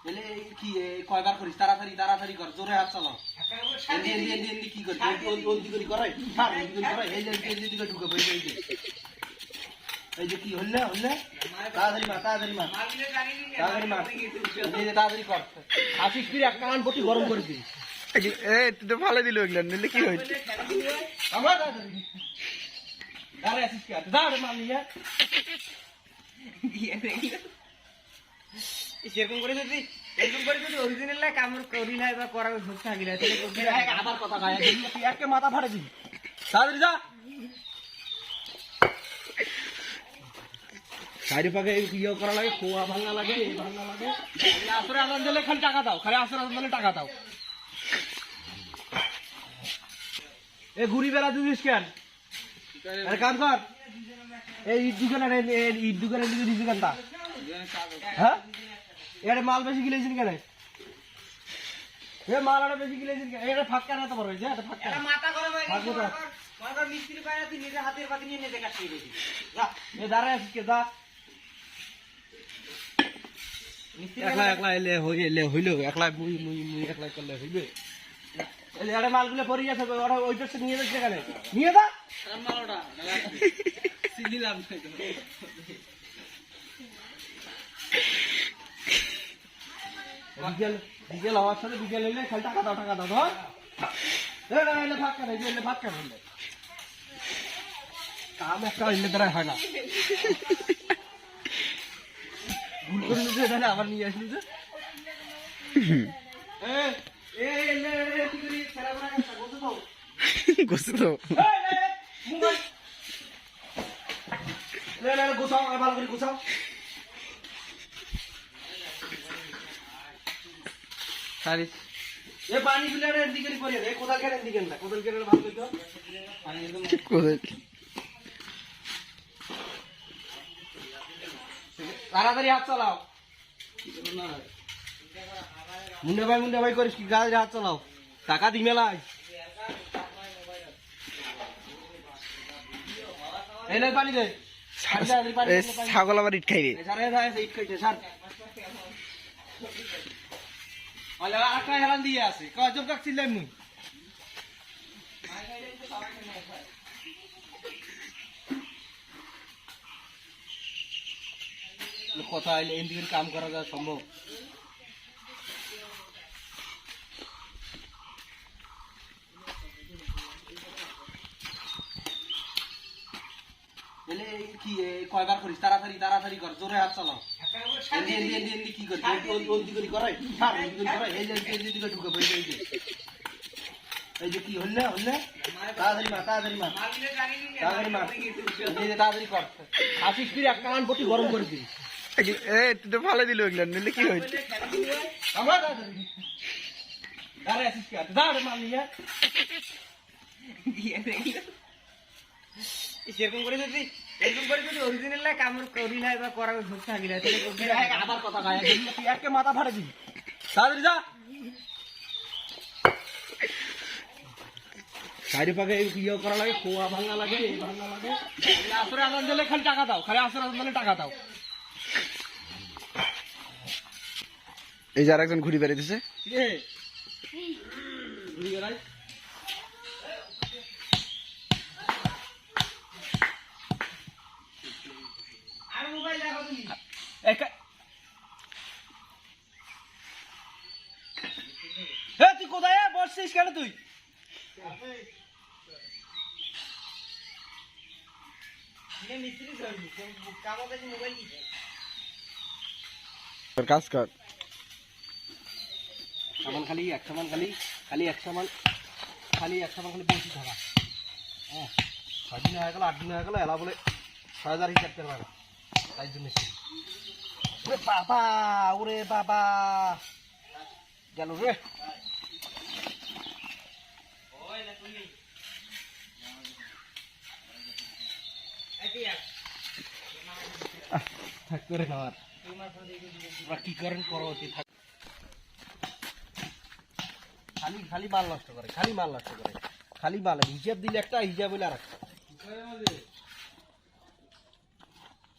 এলে কি কয়বার করিস তাড়াতাড়ি তাড়াতাড়ি কর জোরে হাত চালাও এন্দি কি কর ওলদি করি করে হ্যাঁ ওলদি করি করে এই যে দিকে ঢুকে বই এই যে কি হল্লে তাড়াতাড়ি মার তাড়াতাড়ি কর আসিস ফিরে এক কান পটি গরম করে দিস এই তুই তো ভালো দিল এগুলো নিলে কি হইছে আমার তাড়াতাড়ি আরে আসিস কি যা রে মার নিয়ে সেরকম করে যদি অরিজিনাল না কামড় করি না বা করা হচ্ছে থাকিলা তাহলে আবার কথা গায় তুই একে মাথা ফাড়ে দিবি তাড়াতাড়ি যা চারি পাকে ইয়ে করা লাগে খোয়া ভাঙা লাগে এই ভাঙা লাগে আসরে আদান দিলে খালি টাকা দাও খালি আসরে আদান দিলে টাকা দাও এ ঘুরি বেড়া দিস কেন আরে কাম কর এই ঈদ দোকানের দিকে দিস কেনটা হ্যাঁ এর মাল বেশি গিলেছেন কেন এ মাল আরে বেশি গিলেছেন কেন এটা ফাঁকা না তো বড় হইছে এটা ফাঁকা এটা মাথা গরম হয়ে ফাঁকা তো মাথা মিস্ত্রি পায় না তুই নিজে হাতের পাতি নিয়ে নিজে কাটতে দিবি যা এ দাঁড়ায় আছিস কে যা একলা একলা এলে হইলো একলা মুই একলা করলে হইবে এলে আরে মালগুলো পড়ে গেছে ওরা ওই পাশে নিয়ে যাচ্ছে কেন নিয়ে যা মালটা সিদিলাম বিকেল হওয়ার সাথে বিকেল এলে খালি টাকা দাও ধর এলে ভাগ কেন এলে ভাগ কেন কাম একটা এলে দ্বারা হয় না ভুল করে নিতে এটা আবার নিয়ে আসলি যে গোছাও ভালো করে গোছাও এ পানি গুলো দিকে পড়ে রে কোদাল কেন দিকে না কোদাল কেন ভালো করতে পানি একদম তাড়াতাড়ি হাত চালাও মুন্ডে ভাই করিস কি গাড়ি হাত চালাও টাকা দি মেলাই এই নে পানি দে ছাগল আবার ইট খাইবে ইট খাইছে ছাড় আরেকটা হেলান দিয়ে আছে কজব কাটছিলাম মুই কথা আইলে এদিকে কাম করা যা সম্ভব এলে কি কয়বার করিস তাড়াতাড়ি তাড়াতাড়ি কর জোরে হাত চালাও এন্দি কি কর ওলদি করি করে হ্যাঁ ওলদি করি করে এই যে দিকে ঢুকে বই এই যে কি হল্লে তাড়াতাড়ি মার তাড়াতাড়ি কর আসিস ফিরে এক কান পটি গরম করে দিবি এই তুই তো ভালো দিল এগুলো নিলে কি হইছে আমার তাড়াতাড়ি আসিস কি যা রে মাল নিয়ে সেরকম করে যদি অরিজিনাল না কামড় করি না বা করা হচ্ছে থাকিলা তাহলে আবার কথা গায় তুই একে মাথা ফাড়ে দিবি তাড়াতাড়ি যা চারি পাকে ইয়ে করা লাগে খোয়া ভাঙা লাগে এই ভাঙা লাগে আসরে আদান দিলে খালি টাকা দাও খালি আসরে আদান দিলে টাকা দাও এই যে আরেকজন ঘুরি বেড়াইতেছে তুই কোথায় বসছিস কেন তুই কাজ কর সামান খালি এক সামান খালি বসে থাকা হ্যাঁ 6 দিন হয়ে গেল 8 দিন হয়ে গেল এলা বলে 6000 হিসাব করবে না তাই জন্য ওরে বাবা গেল রে থাক করে খাওয়ার কি করেন করো খালি মাল নষ্ট করে খালি মাল হিসাব দিলে একটা হিসাব হইলে আর একটা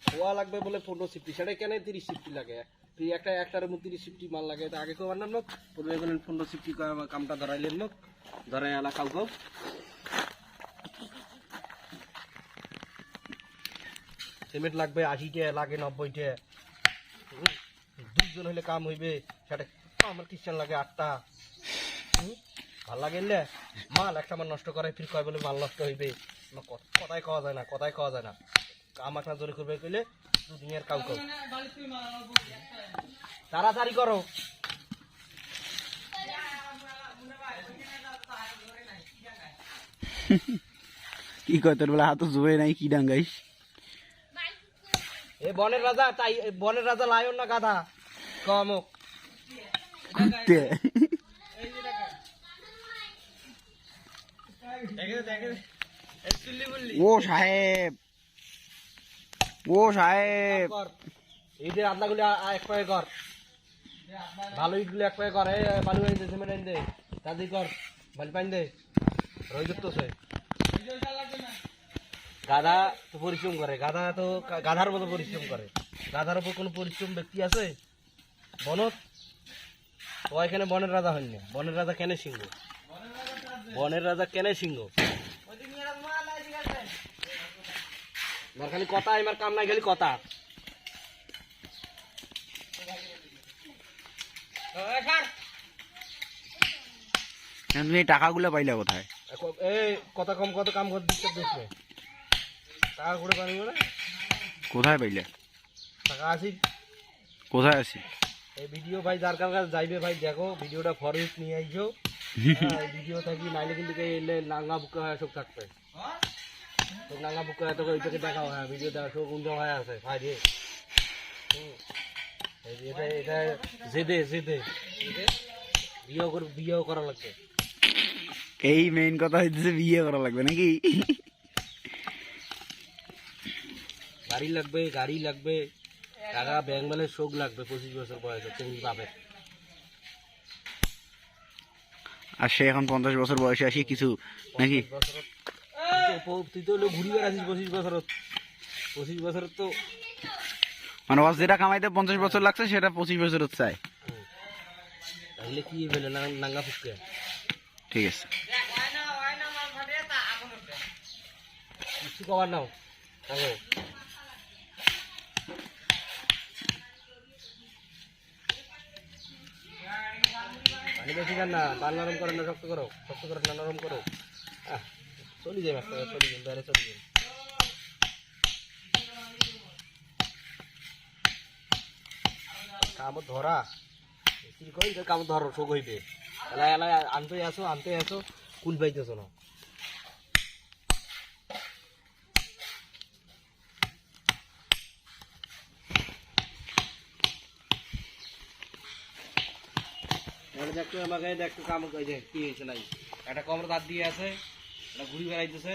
খোয়া লাগবে বলে 15 সিফটি সেটা কেন 30 সিফটি লাগে একটার মধ্যে 30 মাল লাগে তা আগে কেউ আনার লোক প্রথমে গেলেন 15 কামটা ধরাইলেন লোক ধরাই আলা কাউ কাউ সিমেন্ট লাগবে 80 টাকা লাগে 90 টাকা দুজন হইলে কাম হইবে সেটা আমার খ্রিস্টান লাগে 8টা ভাল লাগে মাল একটা মাল নষ্ট করে ফির কয় বলে মাল নষ্ট হইবে কথাই খাওয়া যায় না কাম একটা জোরে করবে কইলে দুনিয়ার কাউ কাউ তাড়াতাড়ি করো কি কয় তোর বেলা হাত জুয়ে নাই কি ডাঙ্গাইস এ বনের রাজা লায়ন না গাধা কমক কুত্তে ও সাহেব এই যে আদলাগুলি এক পায়ে কর ভালো ইটগুলি এক পায়ে কর বালু আইন দে সিমেন্ট আইন দে তাদের কর বালি পাইন দে রই ধরতেছে গাধা তো পরিশ্রম করে গাধা তো গাধার মতো পরিশ্রম করে গাধার উপর কোনো পরিশ্রম ব্যক্তি আছে বনত ও এখানে বনের রাজা হয়নি বনের রাজা কেনে সিংহ আমার খালি কথা আমার কাম নাই খালি কথা তুমি এই টাকাগুলো পাইলা কোথায় এই কথা কম কত কাম করতে দেখবে টাকা করে পারবো না কোথায় পাইলা টাকা আসি কোথায় আছি এই ভিডিও ভাই যার কাছে যাইবে ভাই দেখো ভিডিওটা ফরওয়ার্ড নিয়ে আইছো এই ভিডিও থাকি নাইলে কিন্তু এলে নাঙ্গা বুকা হয় সব থাকবে তো নাঙ্গা বুকা তো ওইটাকে দেখাও হ্যাঁ ভিডিও দেখা সব গুঞ্জ হয়ে আছে ভাই রে এটা জেদে বিয়েও করা লাগবে এই মেইন কথা হইতেছে বিয়ে করা লাগবে নাকি গাড়ি লাগবে টাকা ব্যাংক ব্যালেন্স শোক লাগবে 25 বছর বয়সে তুমি পাবে আর সে এখন 50 বছর বয়সে আসি কিছু নাকি তুই তো ঘুরি বেড়াছিস 25 বছর তো মানে ওয়াজ যেটা কামাইতে 50 বছর লাগছে সেটা 25 বছর চাই তাহলে কি বলে নাঙ্গা ফুটকে ঠিক আছে কিছু কবার নাও পানি বেশি খান না পাল নরম করো না শক্ত করো না নরম করো চলি যাই মাস্টার চলি যাই বাইরে চলি যাই কামড় ধরা কামড় ধরো শোক হইবে এলাই এলাই আনতে আসো কুল পাইতেছো না দেখতো আমাকে দেখতো কামড় কি হয়েছে নাই একটা কমর দাঁত দিয়ে আছে একটা ঘুরি বেড়াইতেছে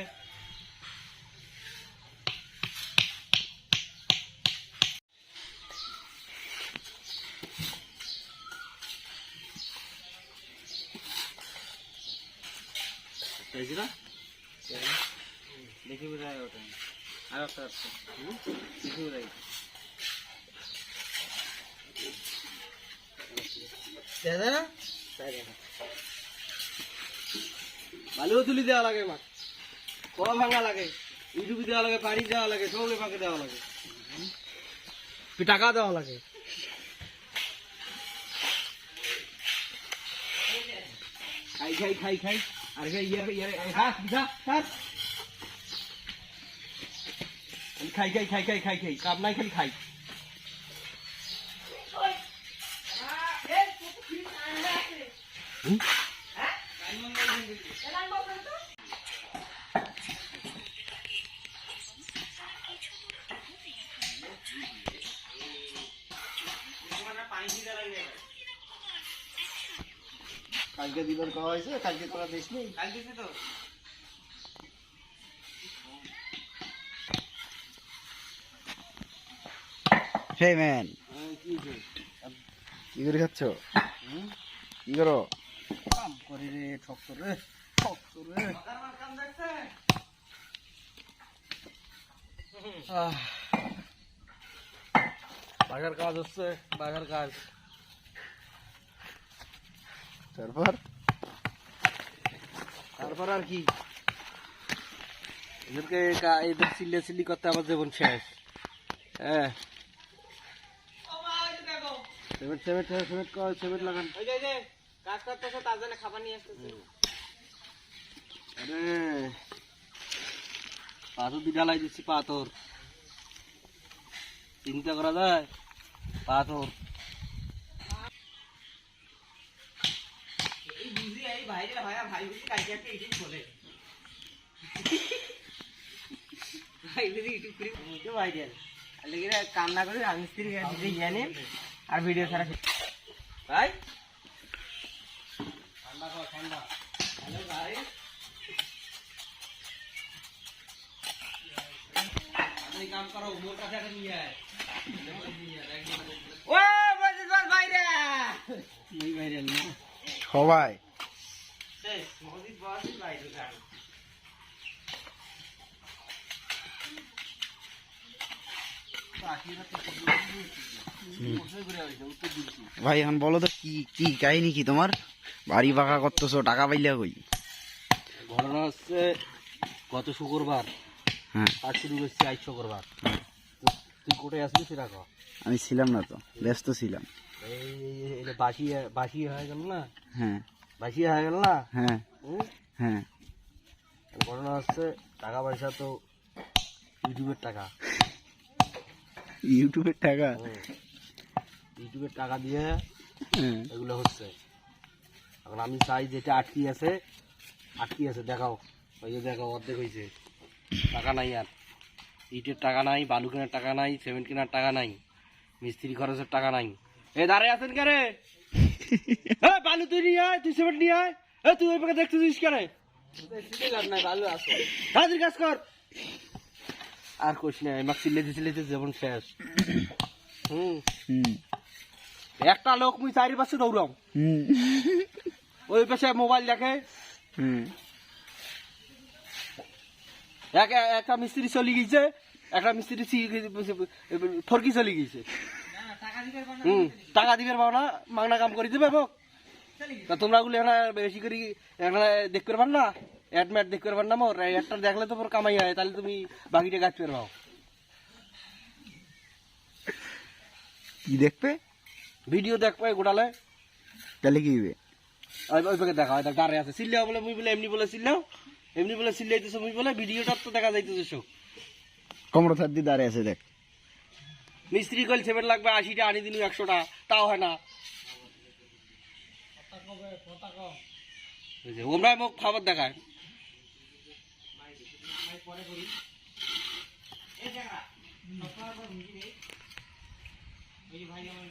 দেখি বোঝায় ওটা আর একটা দেখি বোঝাই বালিও তুলি দেওয়া লাগে মাছ কলা ভাঙা লাগে ইউটিউবে দেওয়া লাগে পানি দেওয়া লাগে সবকে ফাঁকে দেওয়া লাগে টাকা দেওয়া লাগে খাই আর খাই কাপ নাই খালি খাই কালকে দিবার খাওয়া হয়েছে কালকে তোরা দেশ নেই কালকে তো Hey man, কি করে খাচ্ছ? কি করো? কাম করে রে শক্ত রে বাঘের কাজ হচ্ছে, বাঘের কাজ। তারপর তারপর আর কি, এদেরকে এদের চিল্লে চিল্লি করতে আমার জীবন শেষ। হ্যাঁ, সিমেন্ট সিমেন্ট সিমেন্ট সিমেন্ট লাগান। ওই যে কাজ করতেছে তার জন্য খাবার নিয়ে আসতেছে। আরে পাথর দিয়ে ঢালাই দিচ্ছি, পাথর চিন্তা করা যায়, পাথর। এই বুঝি এই ভাইরে হয় ভাই বুঝি কালকে একটা ইউটিউব খোলে। ভাই বুঝি ইউটিউব করি তো ভাইরাল। আর লেগে কাম না করে আমি স্ত্রী দিতে জানি আর ভিডিও ছাড়া ভাই ঠান্ডা খাও, ঠান্ডা। হ্যালো ভাই আপনি কাম করো, মোর কাছে একটা নিয়ে আয়। ও বজিস বল ভাইরা এই ভাইরাল না, সবাই শেষ মজিদ বজিস ভাইরা গান ভাই এখন বলো তো কি কি কাহিনী কি তোমার? বাড়ি পাকা করতেছো, টাকা পাইলা কই? ঘটনা হচ্ছে গত শুক্রবার হ্যাঁ, কাজ শুরু করছি, আজ শুক্রবার। তুই কোথায় আসবি সেটা কর। আমি ছিলাম না তো, ব্যস্ত ছিলাম। এই বাসি বাসি হয়ে গেল না, হ্যাঁ বাসি হয়ে গেল না। হ্যাঁ হুম? হ্যাঁ। ঘটনা হচ্ছে টাকা পয়সা তো ইউটিউবের টাকা। ইউটিউবের টাকা? ইউটিউবের টাকা দিয়ে হ্যাঁ। এগুলো হচ্ছে। এখন আমি চাই যেটা আটকি আছে, আটকি আছে দেখাও, ওই যে দেখাও অর্ধেক হয়েছে, টাকা নাই আর। ইটের টাকা নাই, বালু কেনার টাকা নাই, সিমেন্ট কেনার টাকা নাই, মিস্ত্রি খরচের টাকা নাই। এ দাঁড়ায় আছেন কে রে? বালু তুই নিয়ে আয়, তুই সিমেন্ট নিয়ে আয়। তুই ওই পাকে দেখতেছিস কেন? লাভ নাই ভালো আছো কাজের কাজ কর। আর কোশ না, এমাক চিল্লেতে চিল্লেতে যেমন শেষ। হুম, হুম একটা লোক মুই চারি পাশে দৌড়াম, হুম ওই পাশে মোবাইল দেখে। হুম। একটা মিস্ত্রি চলে গেছে, একটা মিস্ত্রি ফরকি চলে গেছে। টাকা দিবে না, মাগনা কাম করে দেবে বক। তা তোমরা গুলো এখানে বেশি করে এখানে দেখতে পারবার না, অ্যাড ম্যাট দেখতে পারবার না। মোর একটা দেখলে তো কামাই হয়, তাহলে তুমি বাকিটা গাছ পারবাও। কি দেখবে? ভিডিও দেখবে গোটালে, তাহলে কি হবে? ওই পাকে দেখা হয়, দাঁড়িয়ে আছে চিল্লাও বলে মুই বলে এমনি বলে চিল্লাও, এমনি বলে চিল্লাইতেছো মুই বলে, ভিডিওটা তো দেখা যাইতেছে সব। কমর থার দিয়ে দাঁড়িয়ে আছে দেখ। মিস্ত্রি কল সেভেন লাগবে 80টা, আনি দিন 100টা, তাও হয় না। ওমরা মুখ খাবার দেখায়। এই ভাই আমার